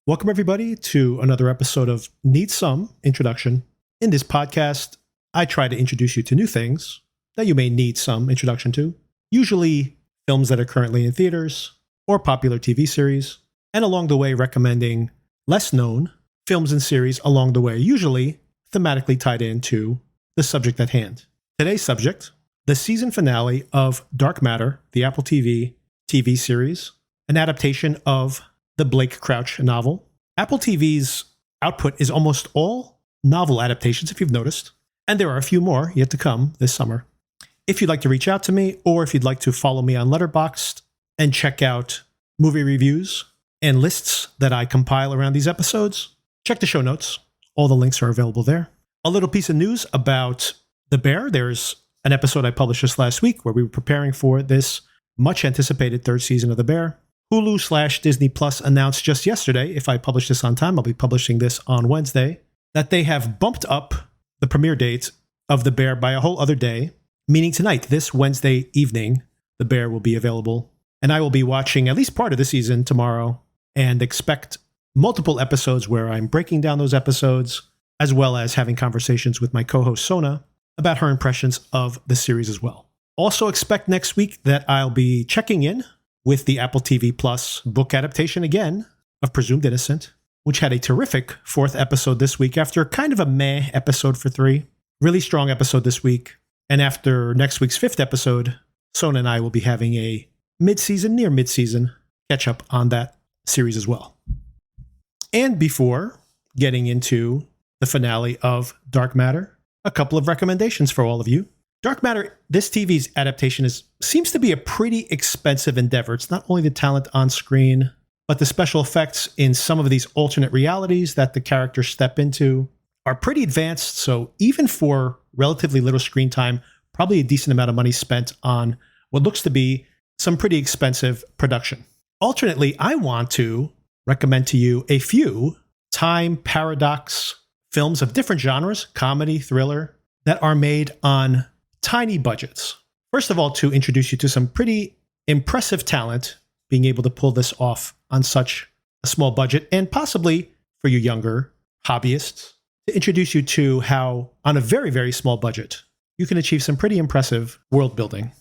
Welcome, everybody, to another episode of Need Some Introduction. In this podcast, I try to introduce you to new things that you may need some introduction to, usually films that are currently in theaters or popular TV series, and along the way recommending less known films and series along the way, usually thematically tied into the subject at hand. Today's subject, the season finale of Dark Matter, the Apple TV TV series, an adaptation of the Blake Crouch novel. Apple TV's output is almost all novel adaptations, if you've noticed, and there are a few more yet to come this summer. If you'd like to reach out to me, or if you'd like to follow me on Letterboxd and check out movie reviews and lists that I compile around these episodes, check the show notes. All the links are available there. A little piece of news about The Bear. There's an episode I published just last week where we were preparing for this much anticipated third season of The Bear. Hulu/Disney Plus announced just yesterday, if I publish this on time, I'll be publishing this on Wednesday, that they have bumped up the premiere date of The Bear by a whole other day, meaning tonight, this Wednesday evening, The Bear will be available. And I will be watching at least part of the season tomorrow and expect multiple episodes where I'm breaking down those episodes, as well as having conversations with my co-host Sona about her impressions of the series as well. Also expect next week that I'll be checking in with the Apple TV Plus book adaptation again of Presumed Innocent, which had a terrific fourth episode this week after kind of a meh episode for 3. Really strong episode this week. And after next week's fifth episode, Sona and I will be having a near mid-season catch up on that series as well. And before getting into the finale of Dark Matter, a couple of recommendations for all of you. Dark Matter, this TV's adaptation seems to be a pretty expensive endeavor. It's not only the talent on screen, but the special effects in some of these alternate realities that the characters step into are pretty advanced. So even for relatively little screen time, probably a decent amount of money spent on what looks to be some pretty expensive production. Alternately, I want to recommend to you a few time paradox films of different genres, comedy, thriller, that are made on tiny budgets. First of all, to introduce you to some pretty impressive talent being able to pull this off on such a small budget, and possibly for you younger hobbyists, to introduce you to how on a very, very small budget, you can achieve some pretty impressive world building.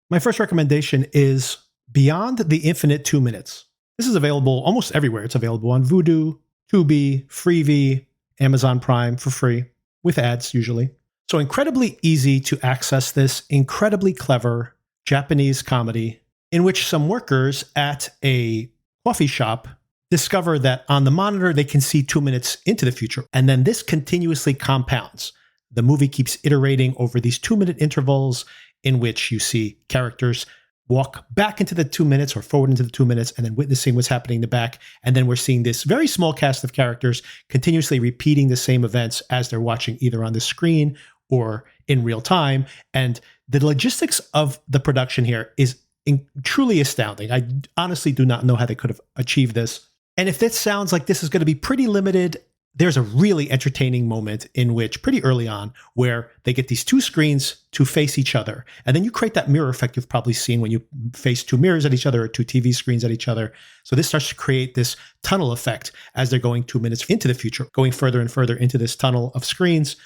My first recommendation is Beyond the Infinite 2 Minutes. This is available almost everywhere. It's available on Vudu, Tubi, Freevee, Amazon Prime for free, with ads usually. So incredibly easy to access this incredibly clever Japanese comedy in which some workers at a coffee shop discover that on the monitor they can see 2 minutes into the future. And then this continuously compounds. The movie keeps iterating over these 2-minute intervals in which you see characters walk back into the 2 minutes or forward into the 2 minutes and then witnessing what's happening in the back. And then we're seeing this very small cast of characters continuously repeating the same events as they're watching either on the screen or in real time. And the logistics of the production here is truly astounding. I honestly do not know how they could have achieved this. And if this sounds like this is going to be pretty limited, there's a really entertaining moment in which pretty early on where they get these two screens to face each other. And then you create that mirror effect you've probably seen when you face two mirrors at each other or two TV screens at each other. So this starts to create this tunnel effect as they're going 2 minutes into the future, going further and further into this tunnel of screens.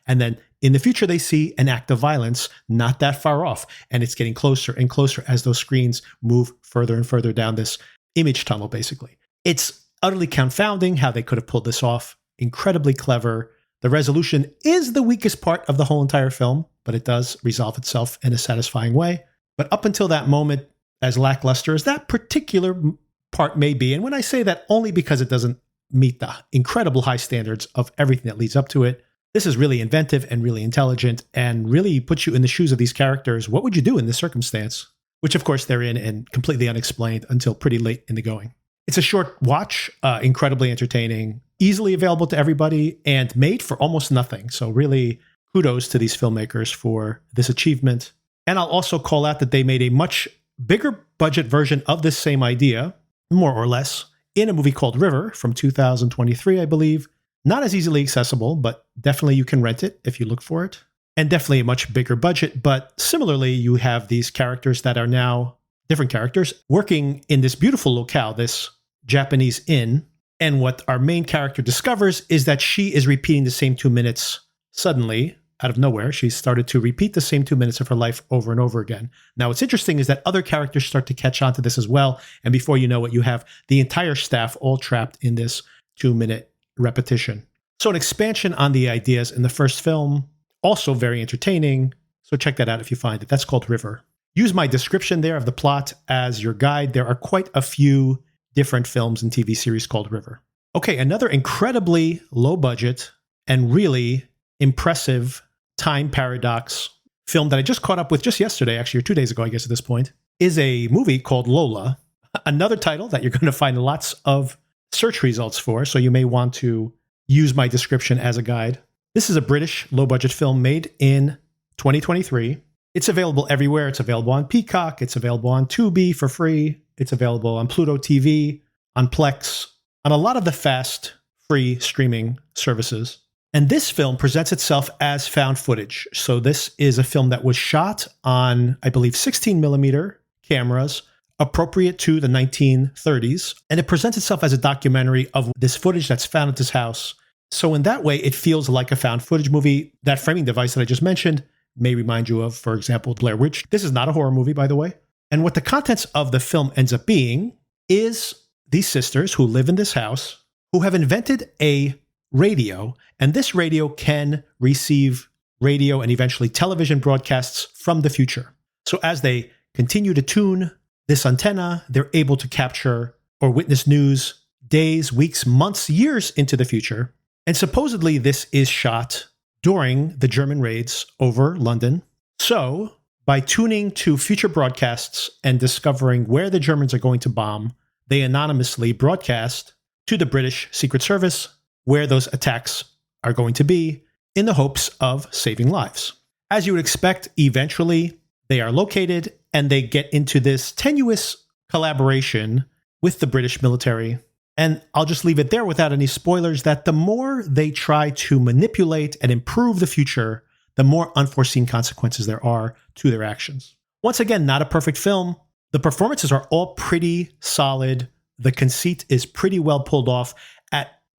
And then in the future, they see an act of violence not that far off. And it's getting closer and closer as those screens move further and further down this image tunnel, basically. It's utterly confounding how they could have pulled this off. Incredibly clever. The resolution is the weakest part of the whole entire film, but it does resolve itself in a satisfying way. But up until that moment, as lackluster as that particular part may be, and when I say that only because it doesn't meet the incredible high standards of everything that leads up to it, this is really inventive and really intelligent and really puts you in the shoes of these characters. What would you do in this circumstance? Which, of course, they're in and completely unexplained until pretty late in the going. It's a short watch, incredibly entertaining, easily available to everybody, and made for almost nothing. So really, kudos to these filmmakers for this achievement. And I'll also call out that they made a much bigger budget version of this same idea, more or less, in a movie called River from 2023, I believe. Not as easily accessible, but definitely you can rent it if you look for it. And definitely a much bigger budget. But similarly, you have these characters that are now different characters working in this beautiful locale, this Japanese inn, And what our main character discovers is that she is repeating the same 2 minutes suddenly, out of nowhere. She started to repeat the same 2 minutes of her life over and over again. Now, what's interesting is that other characters start to catch on to this as well. And before you know it, you have the entire staff all trapped in this 2-minute repetition. So an expansion on the ideas in the first film, also very entertaining. So check that out if you find it. That's called River. Use my description there of the plot as your guide. There are quite a few different films and TV series called River. Okay, another incredibly low budget and really impressive time paradox film that I just caught up with just yesterday, actually, or 2 days ago, I guess at this point, is a movie called Lola. Another title that you're going to find lots of search results for, so you may want to use my description as a guide. This is a British low-budget film made in 2023. It's available everywhere. It's available on Peacock. It's available on Tubi for free. It's available on Pluto TV, on Plex, on a lot of the fast, free streaming services. And this film presents itself as found footage. So this is a film that was shot on, I believe, 16 millimeter cameras, appropriate to the 1930s. And it presents itself as a documentary of this footage that's found at this house. So in that way, it feels like a found footage movie. That framing device that I just mentioned may remind you of, for example, Blair Witch. This is not a horror movie, by the way. And what the contents of the film ends up being is these sisters who live in this house who have invented a radio, and this radio can receive radio and eventually television broadcasts from the future. So as they continue to tune this antenna, they're able to capture or witness news days, weeks, months, years into the future. And supposedly this is shot during the German raids over London. So by tuning to future broadcasts and discovering where the Germans are going to bomb, they anonymously broadcast to the British Secret Service where those attacks are going to be in the hopes of saving lives. As you would expect, eventually they are located and they get into this tenuous collaboration with the British military. And I'll just leave it there without any spoilers that the more they try to manipulate and improve the future, the more unforeseen consequences there are to their actions. Once again, not a perfect film. The performances are all pretty solid. The conceit is pretty well pulled off.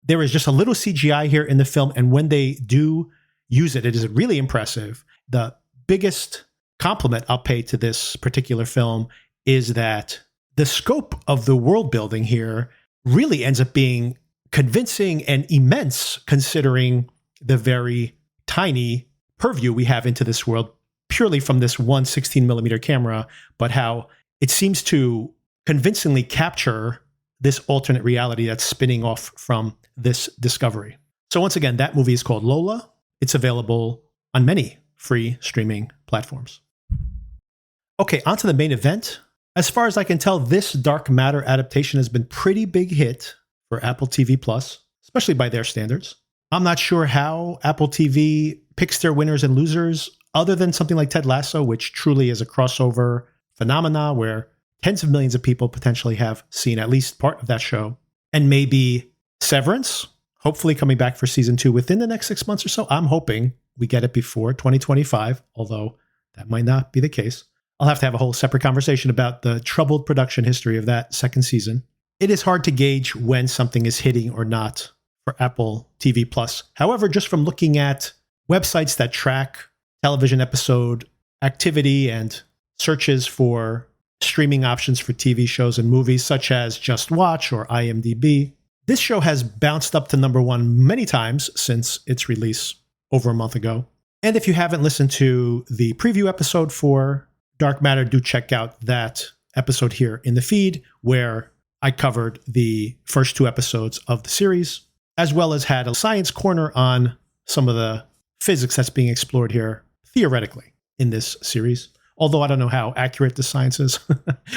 There is just a little CGI here in the film, and when they do use it, it is really impressive. The biggest compliment I'll pay to this particular film is that the scope of the world building here really ends up being convincing and immense, considering the very tiny purview we have into this world purely from this one 16 millimeter camera, but how it seems to convincingly capture this alternate reality that's spinning off from this discovery. So once again, that movie is called Lola. It's available on many free streaming platforms. Okay, on to the main event. As far as I can tell, this Dark Matter adaptation has been pretty big hit for Apple TV Plus, especially by their standards. I'm not sure how Apple TV picks their winners and losers, other than something like Ted Lasso, which truly is a crossover phenomena where tens of millions of people potentially have seen at least part of that show. And maybe Severance, hopefully coming back for season 2 within the next 6 months or so. I'm hoping we get it before 2025, although that might not be the case. I'll have to have a whole separate conversation about the troubled production history of that second season. It is hard to gauge when something is hitting or not for Apple TV Plus. However, just from looking at websites that track television episode activity and searches for streaming options for TV shows and movies such as Just Watch or IMDb, this show has bounced up to number 1 many times since its release over a month ago. And if you haven't listened to the preview episode for Dark Matter, do check out that episode here in the feed where I covered the first 2 episodes of the series, as well as had a science corner on some of the physics that's being explored here theoretically in this series. Although I don't know how accurate the science is,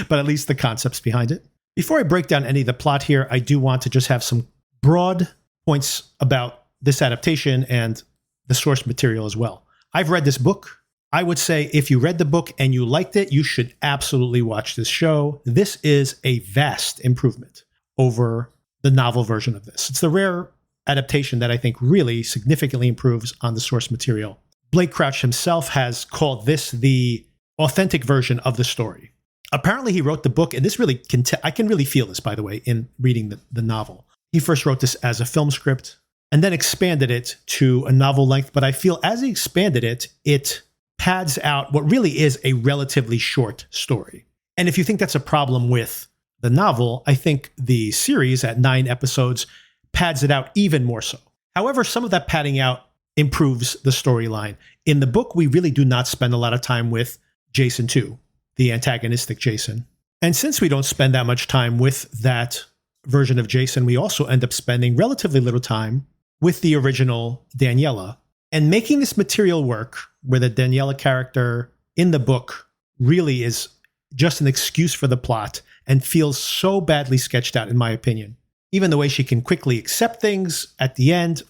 but at least the concepts behind it. Before I break down any of the plot here, I do want to just have some broad points about this adaptation and the source material as well. I've read this book. I would say if you read the book and you liked it, you should absolutely watch this show. This is a vast improvement over the novel version of this. It's the rare adaptation that I think really significantly improves on the source material. Blake Crouch himself has called this the authentic version of the story. Apparently he wrote the book, and this really I can really feel this, by the way, in reading the novel. He first wrote this as a film script and then expanded it to a novel length. But I feel as he expanded it, it pads out what really is a relatively short story. And if you think that's a problem with the novel, I think the series at 9 episodes pads it out even more so. However, some of that padding out improves the storyline. In the book, we really do not spend a lot of time with Jason 2, the antagonistic Jason. And since we don't spend that much time with that version of Jason, we also end up spending relatively little time with the original Daniela. And making this material work, where the Daniela character in the book really is just an excuse for the plot and feels so badly sketched out, in my opinion. Even the way she can quickly accept things at the end,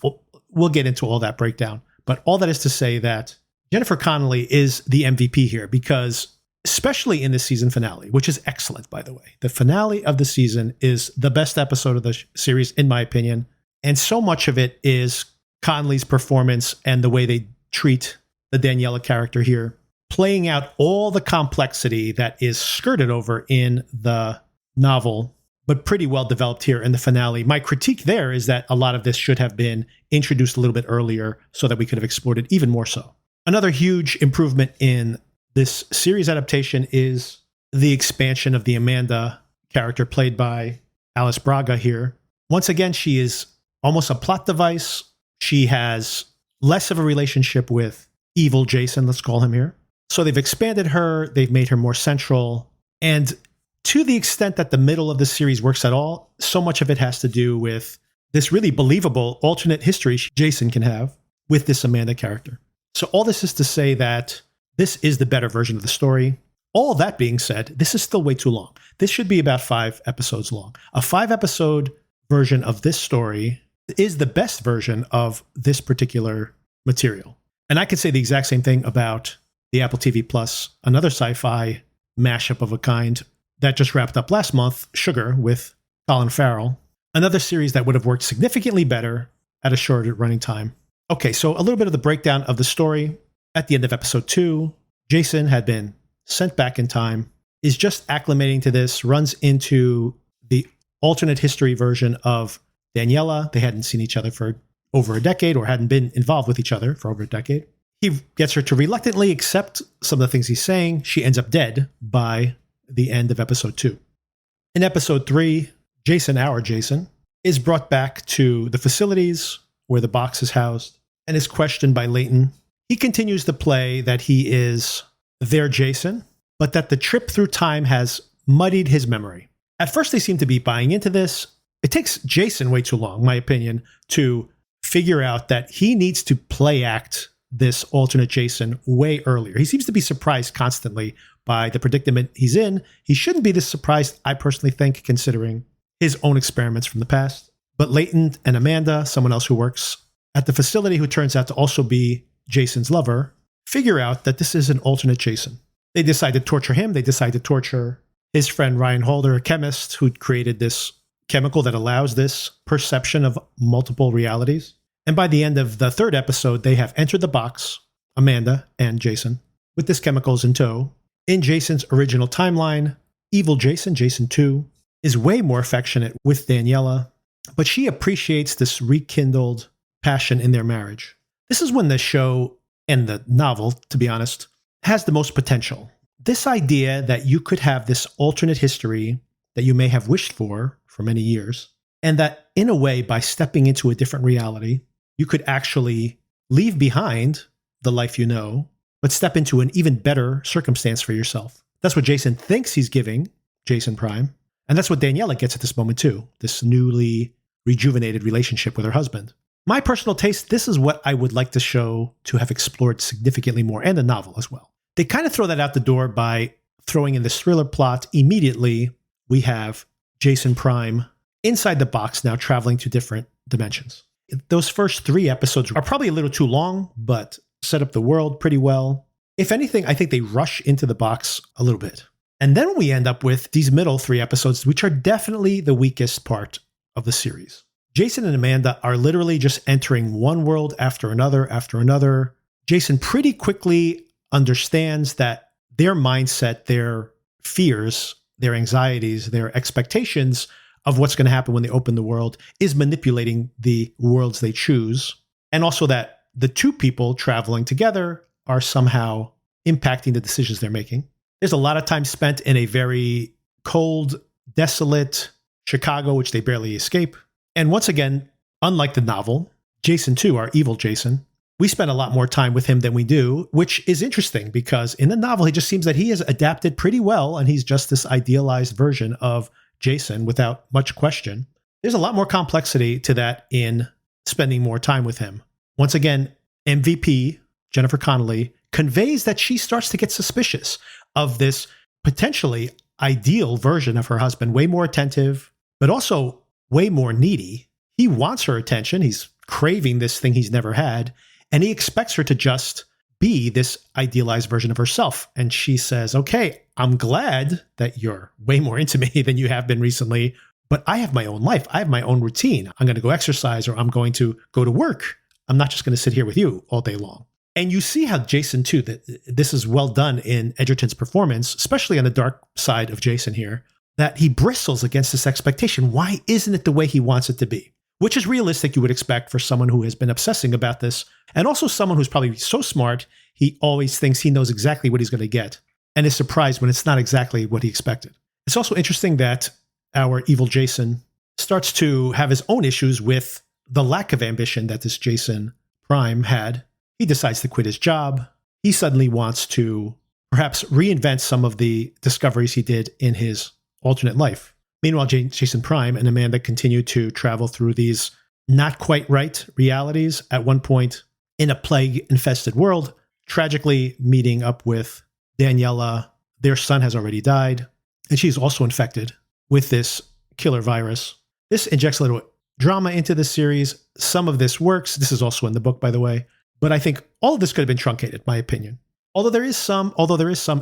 we'll get into all that breakdown. But all that is to say that Jennifer Connelly is the MVP here, because especially in the season finale, which is excellent, by the way. The finale of the season is the best episode of the series, in my opinion. And so much of it is Connelly's performance and the way they treat the Daniela character here, playing out all the complexity that is skirted over in the novel, but pretty well developed here in the finale. My critique there is that a lot of this should have been introduced a little bit earlier so that we could have explored it even more so. Another huge improvement in this series adaptation is the expansion of the Amanda character played by Alice Braga here. Once again, she is almost a plot device. She has less of a relationship with evil Jason, let's call him here. So they've expanded her, they've made her more central, and to the extent that the middle of the series works at all, so much of it has to do with this really believable alternate history Jason can have with this Amanda character. So all this is to say that this is the better version of the story. All that being said, this is still way too long. This should be about 5 episodes long. A 5-episode version of this story is the best version of this particular material. And I could say the exact same thing about the Apple TV Plus, another sci-fi mashup of a kind that just wrapped up last month, Sugar, with Colin Farrell. Another series that would have worked significantly better at a shorter running time. Okay, so a little bit of the breakdown of the story. At the end of episode 2, Jason had been sent back in time, is just acclimating to this, runs into the alternate history version of Daniela. They hadn't seen each other for over a decade, or hadn't been involved with each other for over a decade. He gets her to reluctantly accept some of the things he's saying. She ends up dead by the end of episode 2. In episode 3, Jason, our Jason, is brought back to the facilities where the box is housed and is questioned by Leighton. He continues to play that he is their Jason, but that the trip through time has muddied his memory. At first, they seem to be buying into this. It takes Jason way too long, in my opinion, to figure out that he needs to play act this alternate Jason way earlier. He seems to be surprised constantly by the predicament he's in. He shouldn't be this surprised, I personally think, considering his own experiments from the past. But Leighton and Amanda, someone else who works at the facility who turns out to also be Jason's lover, figure out that this is an alternate Jason. They decide to torture him. They decide to torture his friend Ryan Halder, a chemist who created this chemical that allows this perception of multiple realities. And by the end of the 3rd episode, they have entered the box, Amanda and Jason, with this chemicals in tow. In Jason's original timeline, evil Jason, Jason 2, is way more affectionate with Daniela, but she appreciates this rekindled passion in their marriage. This is when the show, and the novel, to be honest, has the most potential. This idea that you could have this alternate history that you may have wished for many years, and that in a way, by stepping into a different reality, you could actually leave behind the life you know, but step into an even better circumstance for yourself. That's what Jason thinks he's giving Jason Prime. And that's what Daniela gets at this moment too, this newly rejuvenated relationship with her husband. My personal taste, this is what I would like the show to have explored significantly more, and the novel as well. They kind of throw that out the door by throwing in this thriller plot. Immediately, we have Jason Prime inside the box now, traveling to different dimensions. Those first 3 episodes are probably a little too long, but set up the world pretty well. If anything, I think they rush into the box a little bit. And then we end up with these middle 3 episodes, which are definitely the weakest part of the series. Jason and Amanda are literally just entering one world after another. Jason pretty quickly understands that their mindset, their fears, their anxieties, their expectations of what's going to happen when they open the world is manipulating the worlds they choose. And also that the two people traveling together are somehow impacting the decisions they're making. There's a lot of time spent in a very cold, desolate Chicago, which they barely escape. And once again, unlike the novel, Jason 2, our evil Jason, we spend a lot more time with him than we do, which is interesting because in the novel, he just seems that he has adapted pretty well and he's just this idealized version of Jason without much question. There's a lot more complexity to that in spending more time with him. Once again, MVP, Jennifer Connelly, conveys that she starts to get suspicious of this potentially ideal version of her husband, way more attentive, but also way more needy. He wants her attention. He's craving this thing he's never had. And he expects her to just be this idealized version of herself. And she says, okay, I'm glad that you're way more into me than you have been recently, but I have my own life. I have my own routine. I'm going to go exercise or I'm going to go to work. I'm not just going to sit here with you all day long. And you see how Jason, too, that this is well done in Edgerton's performance, especially on the dark side of Jason here, that he bristles against this expectation. Why isn't it the way he wants it to be? Which is realistic, you would expect for someone who has been obsessing about this, and also someone who's probably so smart, he always thinks he knows exactly what he's going to get, and is surprised when it's not exactly what he expected. It's also interesting that our evil Jason starts to have his own issues with the lack of ambition that this Jason Prime had. He decides to quit his job. He suddenly wants to perhaps reinvent some of the discoveries he did in his alternate life. Meanwhile, Jason Prime and Amanda continue to travel through these not quite right realities, at one point in a plague-infested world, tragically meeting up with Daniela. Their son has already died, and she's also infected with this killer virus. This injects a little drama into the series. Some of this works. This is also in the book, by the way. But I think all of this could have been truncated, my opinion. Although there is some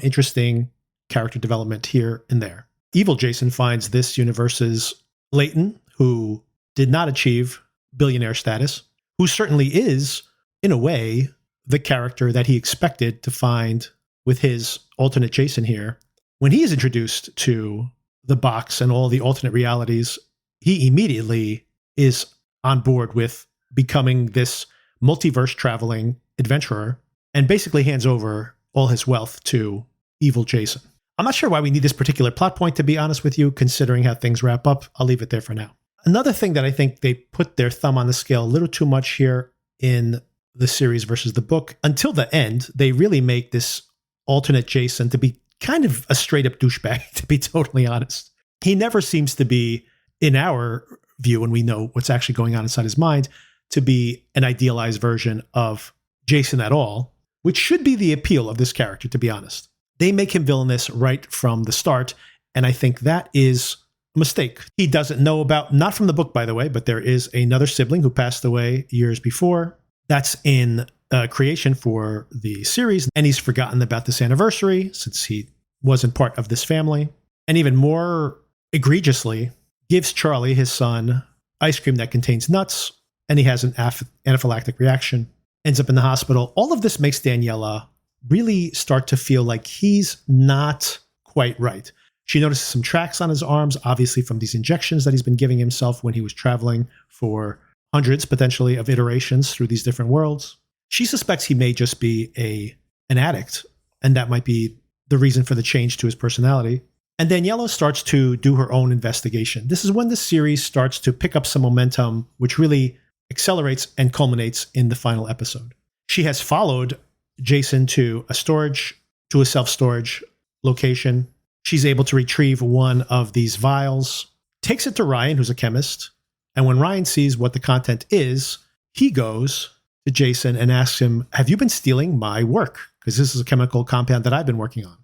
interesting character development here and there. Evil Jason finds this universe's Leighton, who did not achieve billionaire status, who certainly is, in a way, the character that he expected to find with his alternate Jason here. When he is introduced to the box and all the alternate realities, he immediately is on board with becoming this multiverse traveling adventurer and basically hands over all his wealth to evil Jason. I'm not sure why we need this particular plot point, to be honest with you, considering how things wrap up. I'll leave it there for now. Another thing that I think they put their thumb on the scale a little too much here in the series versus the book. Until the end, they really make this alternate Jason to be kind of a straight up douchebag, to be totally honest. He never seems to be, in our view, when we know what's actually going on inside his mind, to be an idealized version of Jason at all, which should be the appeal of this character, to be honest. They make him villainous right from the start, and I think that is a mistake. He doesn't know about, not from the book, by the way, but there is another sibling who passed away years before. That's in creation for the series, and he's forgotten about this anniversary since he wasn't part of this family. And even more egregiously, gives Charlie, his son, ice cream that contains nuts, and he has an anaphylactic reaction, ends up in the hospital. All of this makes Daniela really start to feel like he's not quite right. She notices some tracks on his arms, obviously from these injections that he's been giving himself when he was traveling for hundreds, potentially, of iterations through these different worlds. She suspects he may just be an addict, and that might be the reason for the change to his personality. And Daniela starts to do her own investigation. This is when the series starts to pick up some momentum, which really accelerates and culminates in the final episode. She has followed Jason to a self-storage location. She's able to retrieve one of these vials, takes it to Ryan, who's a chemist. And when Ryan sees what the content is, he goes to Jason and asks him, have you been stealing my work? Because this is a chemical compound that I've been working on.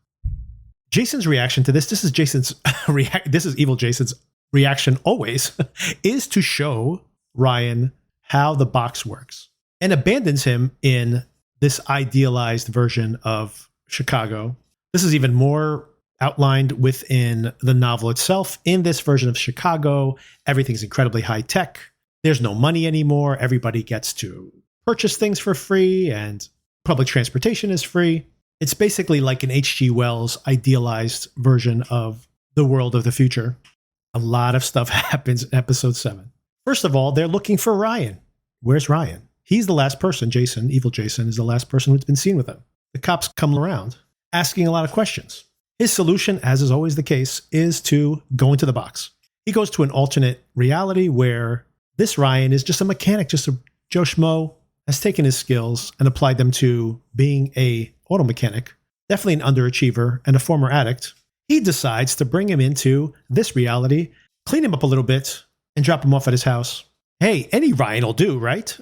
Jason's reaction to this is evil Jason's reaction always, is to show Ryan how the box works and abandons him in this idealized version of Chicago. This is even more outlined within the novel itself. In this version of Chicago, everything's incredibly high tech. There's no money anymore. Everybody gets to purchase things for free and public transportation is free. It's basically like an H.G. Wells idealized version of the world of the future. A lot of stuff happens in episode 7. First of all, they're looking for Ryan. Where's Ryan? He's the last person, Jason, evil Jason, is the last person who's been seen with him. The cops come around, asking a lot of questions. His solution, as is always the case, is to go into the box. He goes to an alternate reality where this Ryan is just a mechanic, just a Joe Schmo, has taken his skills and applied them to being a auto mechanic, definitely an underachiever and a former addict. He decides to bring him into this reality, clean him up a little bit, and drop him off at his house. Hey, any Ryan will do, right?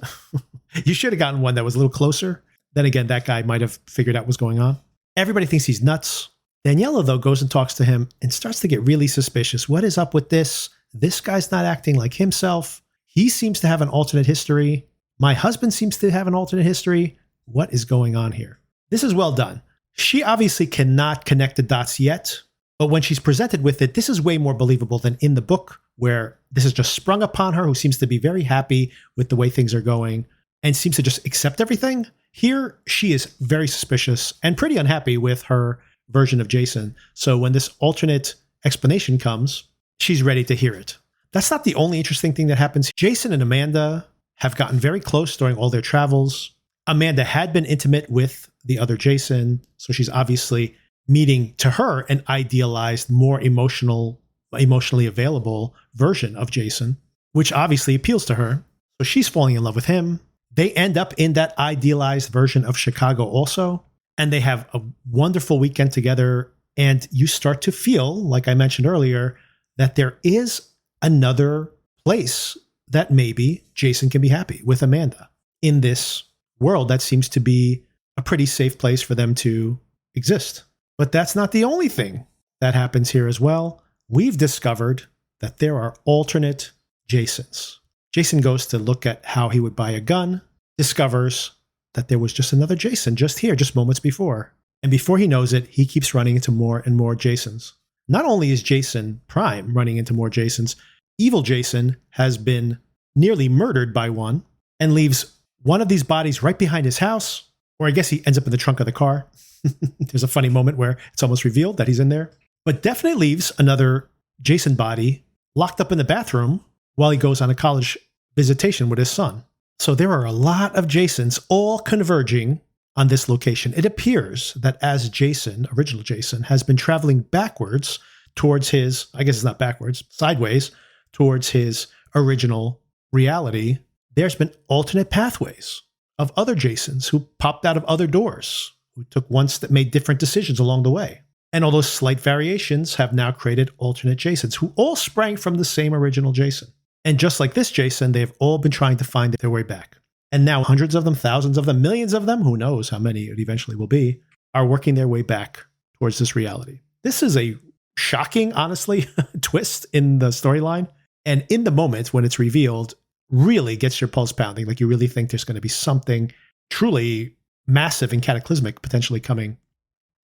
You should have gotten one that was a little closer. Then again, that guy might have figured out what's going on. Everybody thinks he's nuts. Daniela, though, goes and talks to him and starts to get really suspicious. What is up with this? This guy's not acting like himself. He seems to have an alternate history. My husband seems to have an alternate history. What is going on here? This is well done. She obviously cannot connect the dots yet, but when she's presented with it, this is way more believable than in the book, where this is just sprung upon her, who seems to be very happy with the way things are going and seems to just accept everything. Here, she is very suspicious and pretty unhappy with her version of Jason. So when this alternate explanation comes, she's ready to hear it. That's not the only interesting thing that happens. Jason and Amanda have gotten very close during all their travels. Amanda had been intimate with the other Jason, so she's obviously meeting, to her, an idealized, more emotionally available version of Jason, which obviously appeals to her. So she's falling in love with him. They end up in that idealized version of Chicago also, and they have a wonderful weekend together. And you start to feel, like I mentioned earlier, that there is another place that maybe Jason can be happy with Amanda in this world that seems to be a pretty safe place for them to exist. But that's not the only thing that happens here as well. We've discovered that there are alternate Jasons. Jason goes to look at how he would buy a gun, discovers that there was just another Jason just here, just moments before. And before he knows it, he keeps running into more and more Jasons. Not only is Jason Prime running into more Jasons, evil Jason has been nearly murdered by one and leaves one of these bodies right behind his house, or I guess he ends up in the trunk of the car. There's a funny moment where it's almost revealed that he's in there, but definitely leaves another Jason body locked up in the bathroom while he goes on a college visitation with his son. So there are a lot of Jasons all converging on this location. It appears that as Jason, original Jason, has been traveling backwards towards his, I guess it's not backwards, sideways towards his original reality, there's been alternate pathways of other Jasons who popped out of other doors, who took ones that made different decisions along the way. And all those slight variations have now created alternate Jasons who all sprang from the same original Jason. And just like this Jason, they've all been trying to find their way back. And now hundreds of them, thousands of them, millions of them, who knows how many it eventually will be, are working their way back towards this reality. This is a shocking, honestly, twist in the storyline. And in the moment when it's revealed, really gets your pulse pounding. Like you really think there's going to be something truly massive and cataclysmic potentially coming.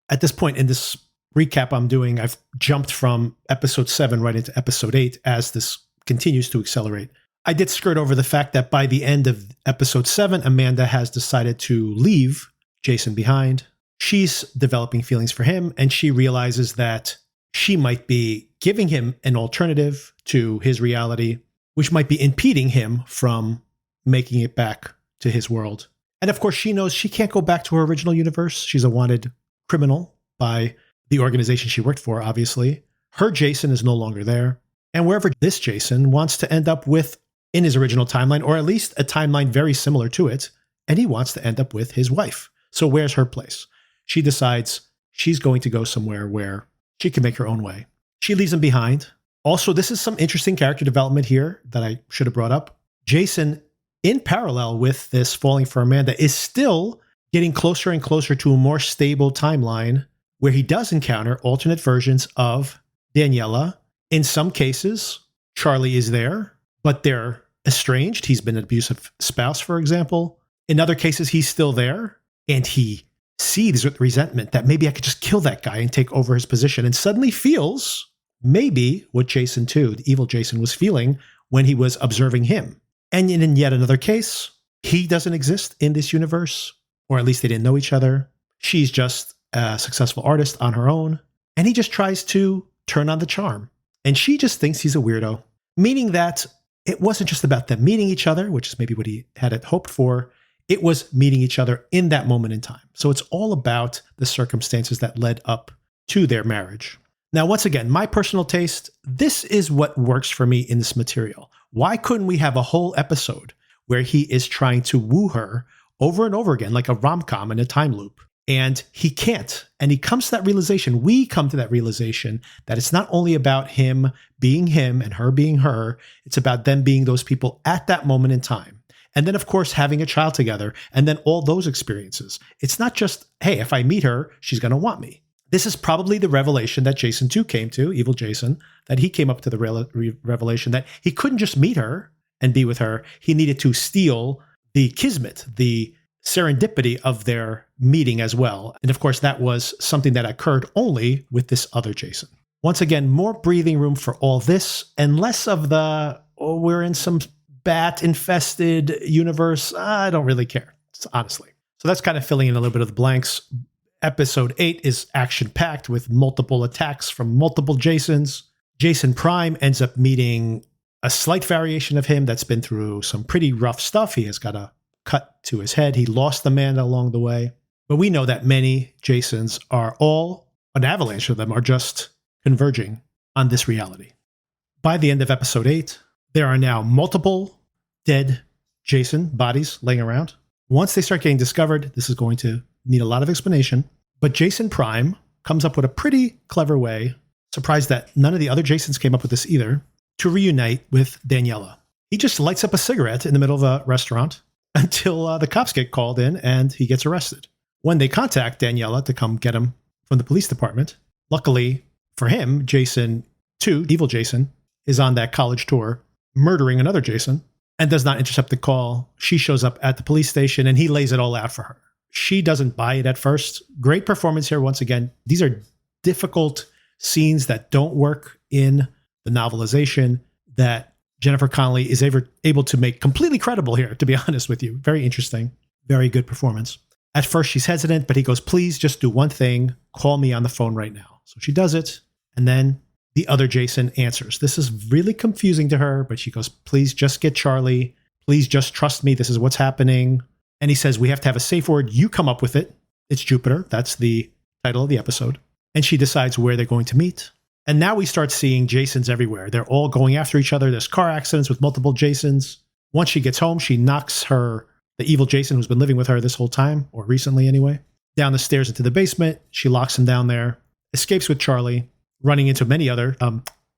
At this point in this recap I'm doing, I've jumped from episode 7 right into episode 8 as this continues to accelerate. I did skirt over the fact that by the end of episode 7, Amanda has decided to leave Jason behind. She's developing feelings for him, and she realizes that she might be giving him an alternative to his reality, which might be impeding him from making it back to his world. And of course, she knows she can't go back to her original universe. She's a wanted criminal by the organization she worked for, obviously. Her Jason is no longer there. And wherever this Jason wants to end up with in his original timeline, or at least a timeline very similar to it, and he wants to end up with his wife. So where's her place? She decides she's going to go somewhere where she can make her own way. She leaves him behind. Also, this is some interesting character development here that I should have brought up. Jason, in parallel with this falling for Amanda, is still getting closer and closer to a more stable timeline where he does encounter alternate versions of Daniela. In some cases, Charlie is there, but they're estranged. He's been an abusive spouse, for example. In other cases, he's still there, and he seethes with resentment that maybe I could just kill that guy and take over his position, and suddenly feels maybe what Jason 2, the evil Jason, was feeling when he was observing him. And in yet another case, he doesn't exist in this universe, or at least they didn't know each other. She's just a successful artist on her own, and he just tries to turn on the charm. and she just thinks he's a weirdo, meaning that it wasn't just about them meeting each other, which is maybe what he had hoped for. It was meeting each other in that moment in time. So it's all about the circumstances that led up to their marriage. Now, once again, my personal taste, this is what works for me in this material. Why couldn't we have a whole episode where he is trying to woo her over and over again, like a rom-com in a time loop? And he can't. And he comes to that realization, we come to that realization that it's not only about him being him and her being her, it's about them being those people at that moment in time. And then, of course, having a child together, and then all those experiences. It's not just, hey, if I meet her, she's going to want me. This is probably the revelation that Jason 2 came to, Evil Jason, that he came up to the revelation that he couldn't just meet her and be with her. He needed to steal the kismet, the serendipity of their meeting as well. And of course, that was something that occurred only with this other Jason. Once again, more breathing room for all this and less of the, oh, we're in some bat-infested universe. I don't really care, honestly. So that's kind of filling in a little bit of the blanks. Episode 8 is action-packed with multiple attacks from multiple Jasons. Jason Prime ends up meeting a slight variation of him that's been through some pretty rough stuff. He has got a cut to his head. He lost the man along the way. But we know that many Jasons are all, an avalanche of them, are just converging on this reality. By the end of episode 8, there are now multiple dead Jason bodies laying around. Once they start getting discovered, this is going to need a lot of explanation. But Jason Prime comes up with a pretty clever way, surprised that none of the other Jasons came up with this either, to reunite with Daniela. He just lights up a cigarette in the middle of a restaurant until the cops get called in and he gets arrested. When they contact Daniela to come get him from the police department, luckily for him, Jason 2, Evil Jason, is on that college tour, murdering another Jason, and does not intercept the call. She shows up at the police station and he lays it all out for her. She doesn't buy it at first. Great performance here once again. These are difficult scenes that don't work in the novelization that Jennifer Connelly is able to make completely credible here, to be honest with you. Very interesting. Very good performance. At first, she's hesitant, but he goes, please just do one thing. Call me on the phone right now. So she does it. And then the other Jason answers. This is really confusing to her, but she goes, please just get Charlie. Please just trust me. This is what's happening. And he says, we have to have a safe word. You come up with it. It's Jupiter. That's the title of the episode. And she decides where they're going to meet. And now we start seeing Jasons everywhere. They're all going after each other. There's car accidents with multiple Jasons. Once she gets home, she knocks the evil Jason who's been living with her this whole time, or recently anyway, down the stairs into the basement. She locks him down there, escapes with Charlie, running into many other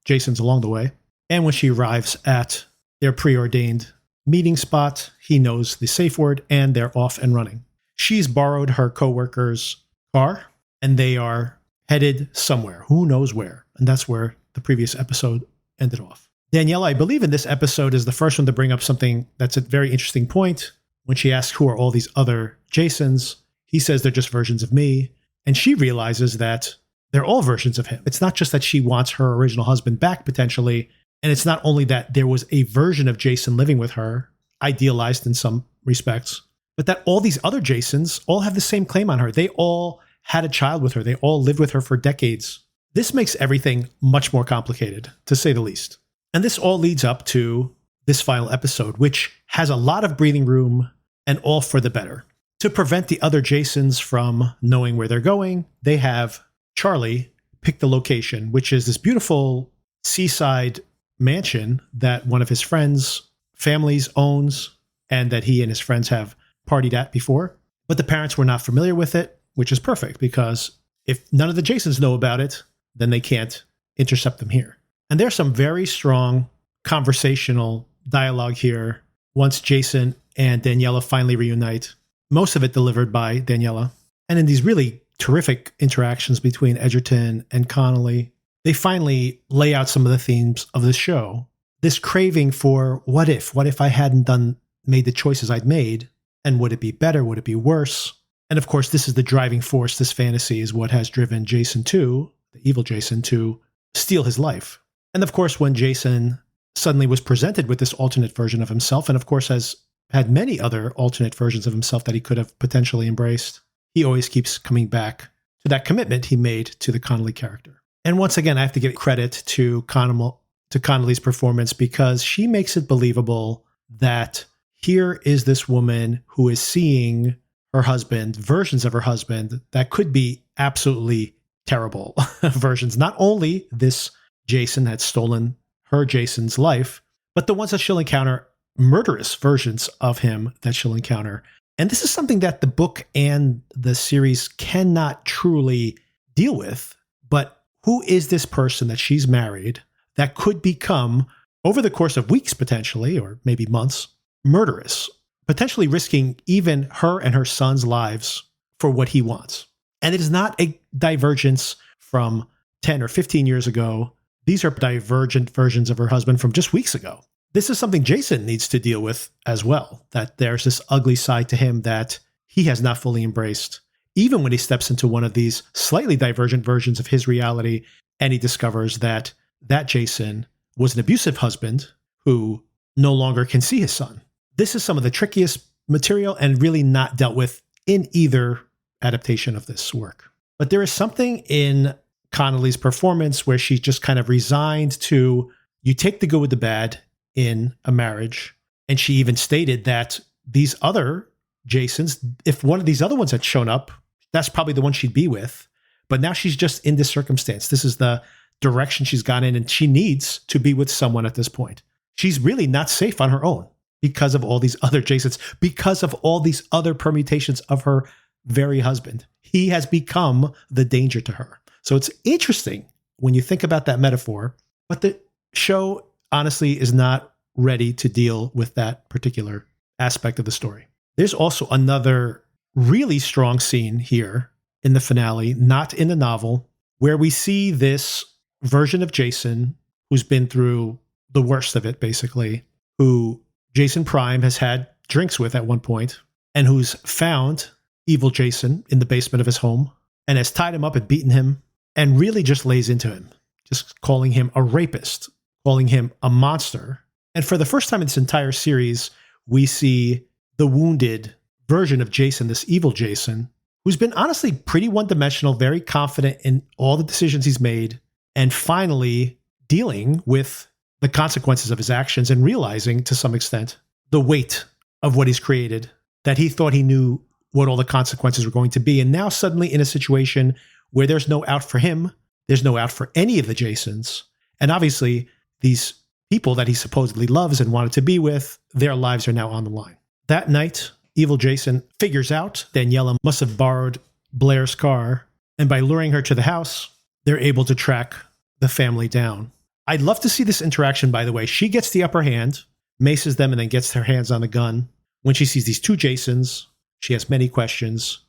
Jasons along the way. And when she arrives at their preordained meeting spot, he knows the safe word and they're off and running. She's borrowed her coworker's car and they are headed somewhere. Who knows where? And that's where the previous episode ended off. Daniela, I believe in this episode, is the first one to bring up something that's a very interesting point. When she asks who are all these other Jasons, he says they're just versions of me. And she realizes that they're all versions of him. It's not just that she wants her original husband back potentially. And it's not only that there was a version of Jason living with her, idealized in some respects, but that all these other Jasons all have the same claim on her. They all had a child with her. They all lived with her for decades. This makes everything much more complicated, to say the least. And this all leads up to this final episode, which has a lot of breathing room and all for the better. To prevent the other Jasons from knowing where they're going, they have Charlie pick the location, which is this beautiful seaside mansion that one of his friends' families owns and that he and his friends have partied at before. But the parents were not familiar with it, which is perfect because if none of the Jasons know about it, then they can't intercept them here. And there's some very strong conversational dialogue here once Jason and Daniela finally reunite. Most of it delivered by Daniela. And in these really terrific interactions between Edgerton and Connelly, they finally lay out some of the themes of the show. This craving for what if I hadn't made the choices I'd made, and would it be better? Would it be worse? And of course, this is the driving force. This fantasy is what has driven Jason 2, the evil Jason, to steal his life. And of course, when Jason suddenly was presented with this alternate version of himself, and of course has had many other alternate versions of himself that he could have potentially embraced, he always keeps coming back to that commitment he made to the Connelly character. And once again, I have to give credit to Connelly's performance because she makes it believable that here is this woman who is seeing her husband, versions of her husband that could be absolutely terrible versions. Not only this Jason had stolen her Jason's life, but the ones that she'll encounter, murderous versions of him that she'll encounter. And this is something that the book and the series cannot truly deal with. But who is this person that she's married that could become, over the course of weeks potentially, or maybe months, murderous, potentially risking even her and her son's lives for what he wants? And it is not a divergence from 10 or 15 years ago. These are divergent versions of her husband from just weeks ago. This is something Jason needs to deal with as well, that there's this ugly side to him that he has not fully embraced, even when he steps into one of these slightly divergent versions of his reality and he discovers that that Jason was an abusive husband who no longer can see his son. This is some of the trickiest material and really not dealt with in either adaptation of this work. But there is something in Connelly's performance where she's just kind of resigned to, you take the good with the bad in a marriage. And she even stated that these other Jasons, if one of these other ones had shown up, that's probably the one she'd be with. But now she's just in this circumstance. This is the direction she's gone in, and she needs to be with someone at this point. She's really not safe on her own because of all these other Jasons, because of all these other permutations of her very husband. He has become the danger to her. So it's interesting when you think about that metaphor, but the show honestly is not ready to deal with that particular aspect of the story. There's also another really strong scene here in the finale, not in the novel, where we see this version of Jason who's been through the worst of it, basically, who Jason Prime has had drinks with at one point, and who's found evil Jason in the basement of his home and has tied him up and beaten him and really just lays into him, just calling him a rapist, calling him a monster. And for the first time in this entire series, we see the wounded version of Jason, this evil Jason, who's been honestly pretty one-dimensional, very confident in all the decisions he's made, and finally dealing with the consequences of his actions and realizing to some extent the weight of what he's created, that he thought he knew what all the consequences were going to be. And now suddenly in a situation where there's no out for him, there's no out for any of the Jasons. And obviously these people that he supposedly loves and wanted to be with, their lives are now on the line. That night, evil Jason figures out Daniela must have borrowed Blair's car, and by luring her to the house, they're able to track the family down. I'd love to see this interaction, by the way. She gets the upper hand, maces them, and then gets her hands on the gun. When she sees these two Jasons, she has many questions.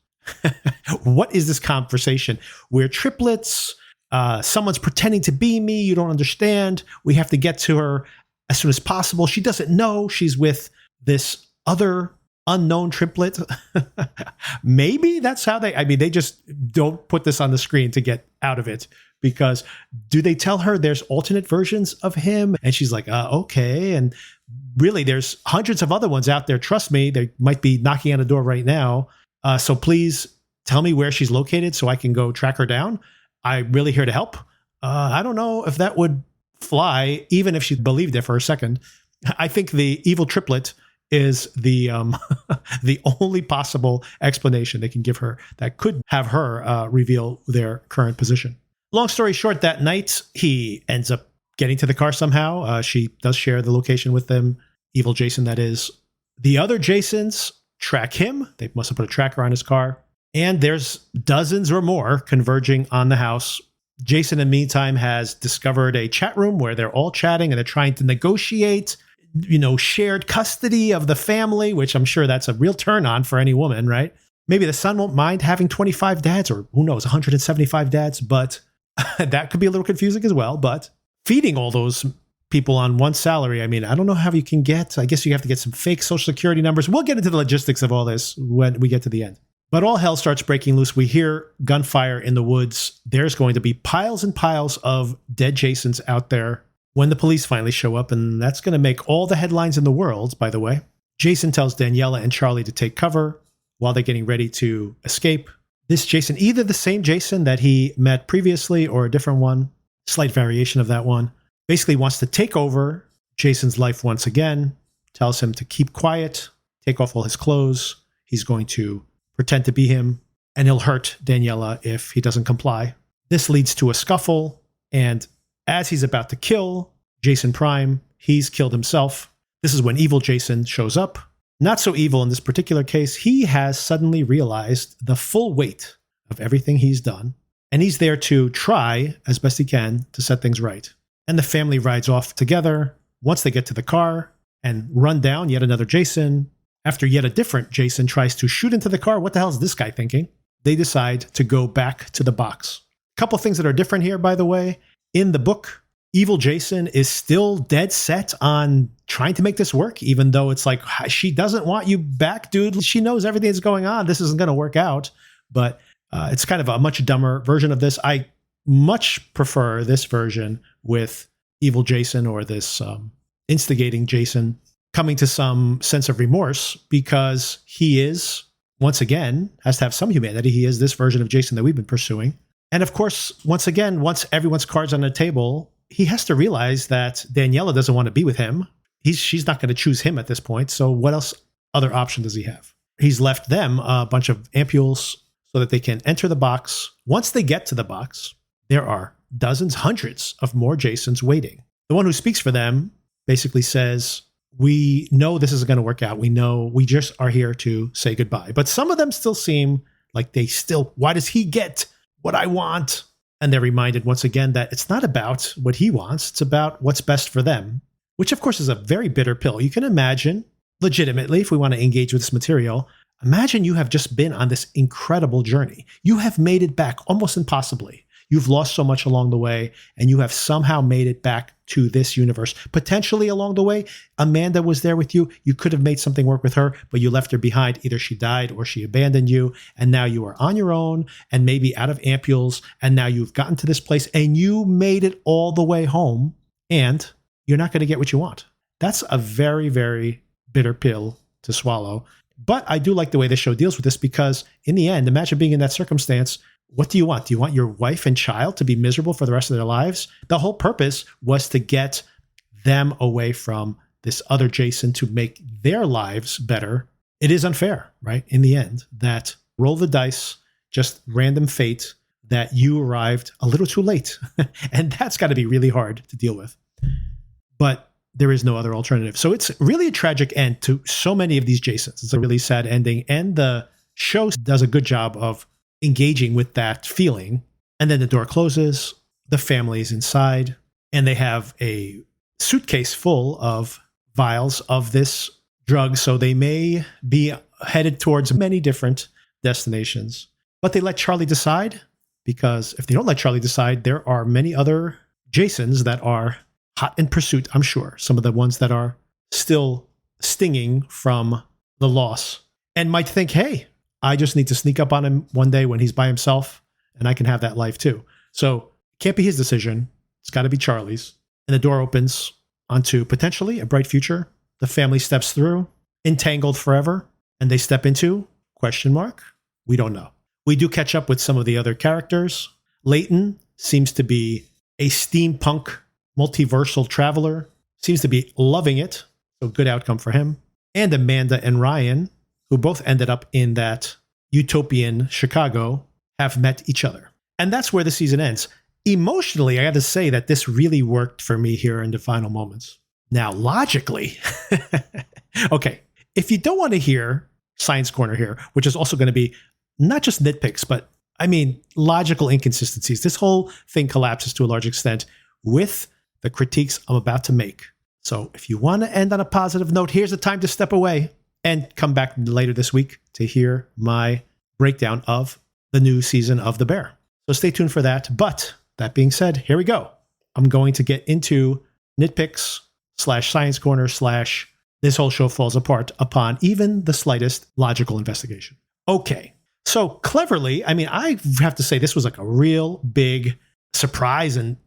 What is this conversation? We're triplets. Someone's pretending to be me. You don't understand. We have to get to her as soon as possible. She doesn't know she's with this other unknown triplet. Maybe that's how they just don't put this on the screen to get out of it, because do they tell her there's alternate versions of him? And she's like, okay. And really there's hundreds of other ones out there. Trust me, they might be knocking on the door right now. So please tell me where she's located so I can go track her down. I'm really here to help. I don't know if that would fly, even if she believed it for a second. I think the evil triplet is the the only possible explanation they can give her that could have her reveal their current position. Long story short, that night, he ends up getting to the car somehow. She does share the location with them. Evil Jason, that is. The other Jasons track him. They must have put a tracker on his car. And there's dozens or more converging on the house. Jason, in the meantime, has discovered a chat room where they're all chatting and they're trying to negotiate, shared custody of the family, which I'm sure that's a real turn on for any woman, right? Maybe the son won't mind having 25 dads, or who knows, 175 dads, but that could be a little confusing as well. But feeding all those people on one salary, I mean, I don't know how you can get, I guess you have to get some fake social security numbers. We'll get into the logistics of all this when we get to the end. But all hell starts breaking loose. We hear gunfire in the woods. There's going to be piles and piles of dead Jasons out there when the police finally show up, and that's going to make all the headlines in the world, by the way. Jason tells Daniela and Charlie to take cover while they're getting ready to escape. this Jason, either the same Jason that he met previously or a different one, slight variation of that one, basically wants to take over Jason's life once again, tells him to keep quiet, take off all his clothes. He's going to pretend to be him, and he'll hurt Daniela if he doesn't comply. This leads to a scuffle, and as he's about to kill Jason Prime, he's killed himself. This is when evil Jason shows up. Not so evil in this particular case. He has suddenly realized the full weight of everything he's done, and he's there to try as best he can to set things right. And the family rides off together. Once they get to the car and run down yet another Jason, after yet a different Jason tries to shoot into the car, what the hell is this guy thinking? They decide to go back to the box. A couple things that are different here, by the way. In the book, evil Jason is still dead set on trying to make this work, even though it's like, she doesn't want you back, dude. She knows everything that's going on. This isn't going to work out. But it's kind of a much dumber version of this. I much prefer this version with evil Jason, or this instigating Jason, coming to some sense of remorse, because he is, once again, has to have some humanity. He is this version of Jason that we've been pursuing. And of course, once again, once everyone's cards on the table, he has to realize that Daniela doesn't want to be with him. She's not going to choose him at this point. So what else, other option does he have? He's left them a bunch of ampules so that they can enter the box. Once they get to the box, there are dozens, hundreds of more Jasons waiting. The one who speaks for them basically says, we know this isn't going to work out. We know we just are here to say goodbye. But some of them still seem like why does he get what I want? And they're reminded once again that it's not about what he wants. It's about what's best for them, which of course is a very bitter pill. You can imagine, legitimately, if we want to engage with this material, imagine you have just been on this incredible journey. You have made it back almost impossibly. You've lost so much along the way, and you have somehow made it back to this universe. Potentially along the way, Amanda was there with you. You could have made something work with her, but you left her behind. Either she died or she abandoned you, and now you are on your own and maybe out of ampules, and now you've gotten to this place and you made it all the way home, and you're not going to get what you want. That's a very, very bitter pill to swallow. But I do like the way this show deals with this, because in the end, imagine being in that circumstance. What do you want? Do you want your wife and child to be miserable for the rest of their lives? The whole purpose was to get them away from this other Jason, to make their lives better. It is unfair, right? In the end, that roll the dice, just random fate, that you arrived a little too late. And that's got to be really hard to deal with. But there is no other alternative. So it's really a tragic end to so many of these Jasons. It's a really sad ending. And the show does a good job of engaging with that feeling. And then the door closes, the family is inside, and they have a suitcase full of vials of this drug. So they may be headed towards many different destinations. But they let Charlie decide, because if they don't let Charlie decide, there are many other Jasons that are hot in pursuit, I'm sure. Some of the ones that are still stinging from the loss, and might think, hey, I just need to sneak up on him one day when he's by himself, and I can have that life too. So it can't be his decision. It's got to be Charlie's. And the door opens onto potentially a bright future. The family steps through, entangled forever, and they step into, ? We don't know. We do catch up with some of the other characters. Leighton seems to be a steampunk multiversal traveler, seems to be loving it. So good outcome for him. And Amanda and Ryan, who both ended up in that utopian Chicago, have met each other. And that's where the season ends. Emotionally, I got to say that this really worked for me here in the final moments. Now, logically, okay, if you don't want to hear Science Corner here, which is also going to be not just nitpicks, but I mean, logical inconsistencies. This whole thing collapses to a large extent with the critiques I'm about to make. So if you want to end on a positive note, here's the time to step away and come back later this week to hear my breakdown of the new season of The Bear. So stay tuned for that. But that being said, here we go. I'm going to get into nitpicks / Science Corner / this whole show falls apart upon even the slightest logical investigation. Okay. So cleverly, I mean, I have to say this was like a real big surprise, and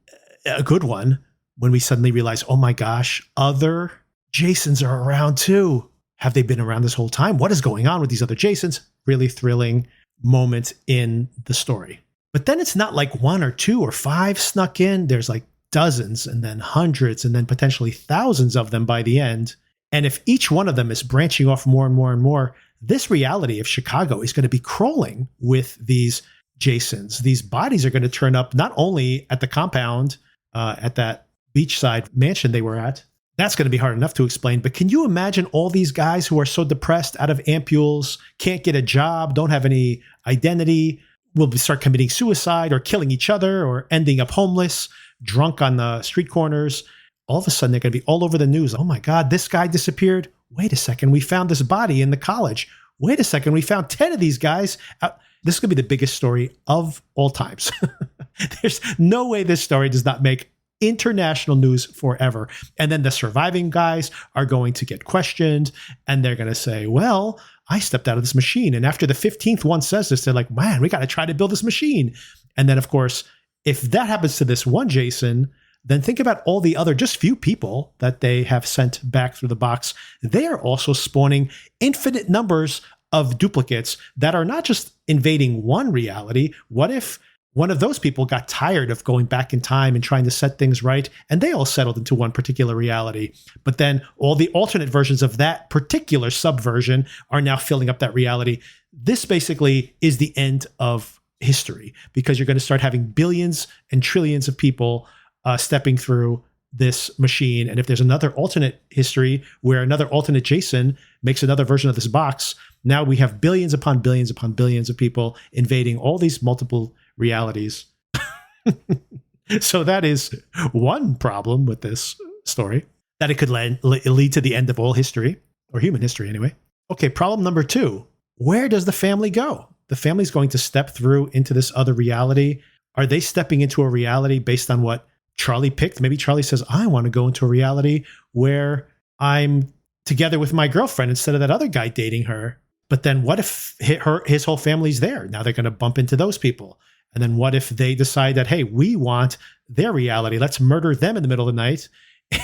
a good one, when we suddenly realize, oh my gosh, other Jasons are around too. Have they been around this whole time? What is going on with these other Jasons? Really thrilling. moment in the story. But then it's not like one or two or five snuck in. There's like dozens and then hundreds and then potentially thousands of them by the end. And if each one of them is branching off more and more and more, this reality of Chicago is going to be crawling with these Jasons. These bodies are going to turn up not only at the compound, at that beachside mansion they were at. That's going to be hard enough to explain. But can you imagine all these guys who are so depressed, out of ampules, can't get a job, don't have any identity, will start committing suicide or killing each other or ending up homeless, drunk on the street corners. All of a sudden, they're going to be all over the news. Oh my God, this guy disappeared. Wait a second, we found this body in the college. Wait a second, we found 10 of these guys. This is going to be the biggest story of all times. There's no way this story does not make international news forever. And then the surviving guys are going to get questioned and they're going to say, well, I stepped out of this machine. And after the 15th one says this, they're like, man, we got to try to build this machine. And then, of course, if that happens to this one Jason, then think about all the other just few people that they have sent back through the box. They are also spawning infinite numbers of duplicates that are not just invading one reality. What if one of those people got tired of going back in time and trying to set things right, and they all settled into one particular reality? But then all the alternate versions of that particular subversion are now filling up that reality. This basically is the end of history, because you're going to start having billions and trillions of people stepping through this machine. And if there's another alternate history where another alternate Jason makes another version of this box, now we have billions upon billions upon billions of people invading all these multiple realities. So that is one problem with this story, that it could lead to the end of all history, or human history anyway. Okay, problem number 2. Where does the family go? The family's going to step through into this other reality. Are they stepping into a reality based on what Charlie picked? Maybe Charlie says, I want to go into a reality where I'm together with my girlfriend instead of that other guy dating her. But then what if his whole family's there? Now they're going to bump into those people. And then what if they decide that, hey, we want their reality. Let's murder them in the middle of the night.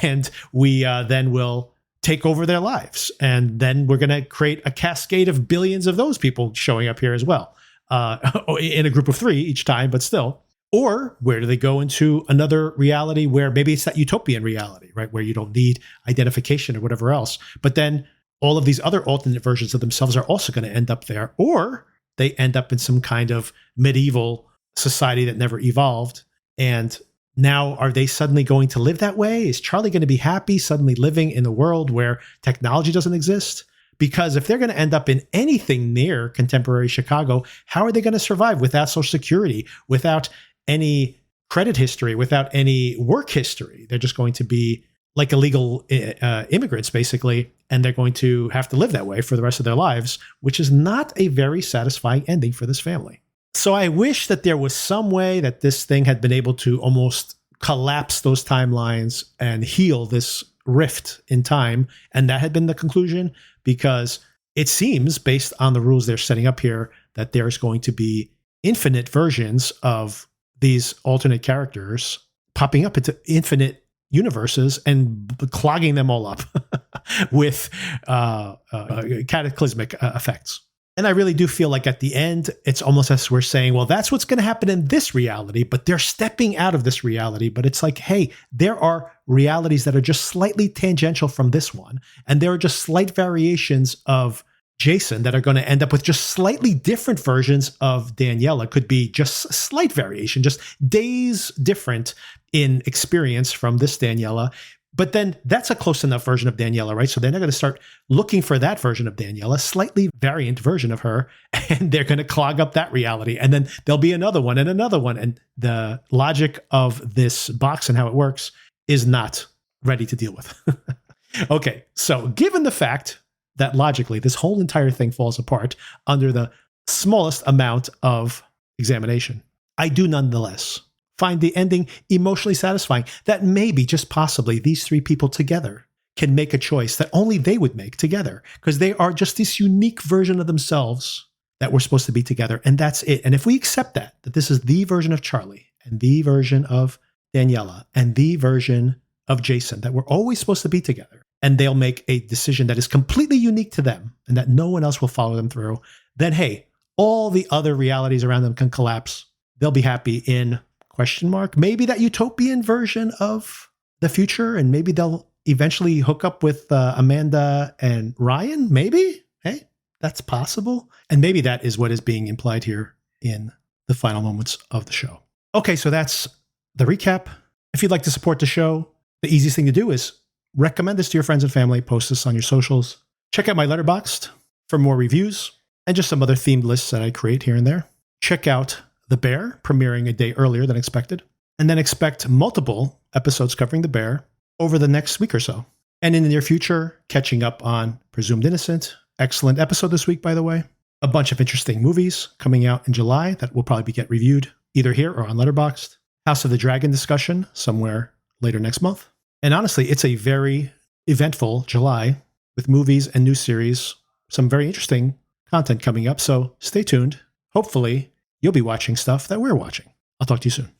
And we then will take over their lives. And then we're going to create a cascade of billions of those people showing up here as well, in a group of 3 each time, but still. Or where do they go into another reality where maybe it's that utopian reality, right? Where you don't need identification or whatever else. But then all of these other alternate versions of themselves are also going to end up there. Or they end up in some kind of medieval society that never evolved. And now are they suddenly going to live that way? Is Charlie going to be happy suddenly living in a world where technology doesn't exist? Because if they're going to end up in anything near contemporary Chicago, how are they going to survive without Social Security, without any credit history, without any work history? They're just going to be like illegal immigrants, basically, and they're going to have to live that way for the rest of their lives, which is not a very satisfying ending for this family. So I wish that there was some way that this thing had been able to almost collapse those timelines and heal this rift in time, and that had been the conclusion, because it seems, based on the rules they're setting up here, that there's going to be infinite versions of these alternate characters popping up into infinite universes and clogging them all up with cataclysmic effects. And I really do feel like at the end, it's almost as we're saying, well, that's what's going to happen in this reality, but they're stepping out of this reality. But it's like, hey, there are realities that are just slightly tangential from this one. And there are just slight variations of Jason that are going to end up with just slightly different versions of Daniela. Could be just a slight variation, just days different in experience from this Daniela. But then that's a close enough version of Daniela, right? So they're not going to start looking for that version of Daniela, slightly variant version of her, and they're going to clog up that reality. And then there'll be another one and another one. And the logic of this box and how it works is not ready to deal with. Okay, so given the fact that logically this whole entire thing falls apart under the smallest amount of examination, I do nonetheless find the ending emotionally satisfying, that maybe, just possibly, these 3 people together can make a choice that only they would make together, because they are just this unique version of themselves that we're supposed to be together. And that's it. And if we accept that this is the version of Charlie and the version of Daniela and the version of Jason, that we're always supposed to be together, and they'll make a decision that is completely unique to them and that no one else will follow them through, then hey, all the other realities around them can collapse. They'll be happy in question mark. Maybe that utopian version of the future, and maybe they'll eventually hook up with Amanda and Ryan. Maybe. Hey, that's possible. And maybe that is what is being implied here in the final moments of the show. Okay, so that's the recap. If you'd like to support the show, the easiest thing to do is recommend this to your friends and family, post this on your socials. Check out my Letterboxd for more reviews and just some other themed lists that I create here and there. Check out The Bear, premiering a day earlier than expected. And then expect multiple episodes covering The Bear over the next week or so. And in the near future, catching up on Presumed Innocent. Excellent episode this week, by the way. A bunch of interesting movies coming out in July that will probably get reviewed either here or on Letterboxd. House of the Dragon discussion somewhere later next month. And honestly, it's a very eventful July with movies and new series. Some very interesting content coming up, so stay tuned. Hopefully, you'll be watching stuff that we're watching. I'll talk to you soon.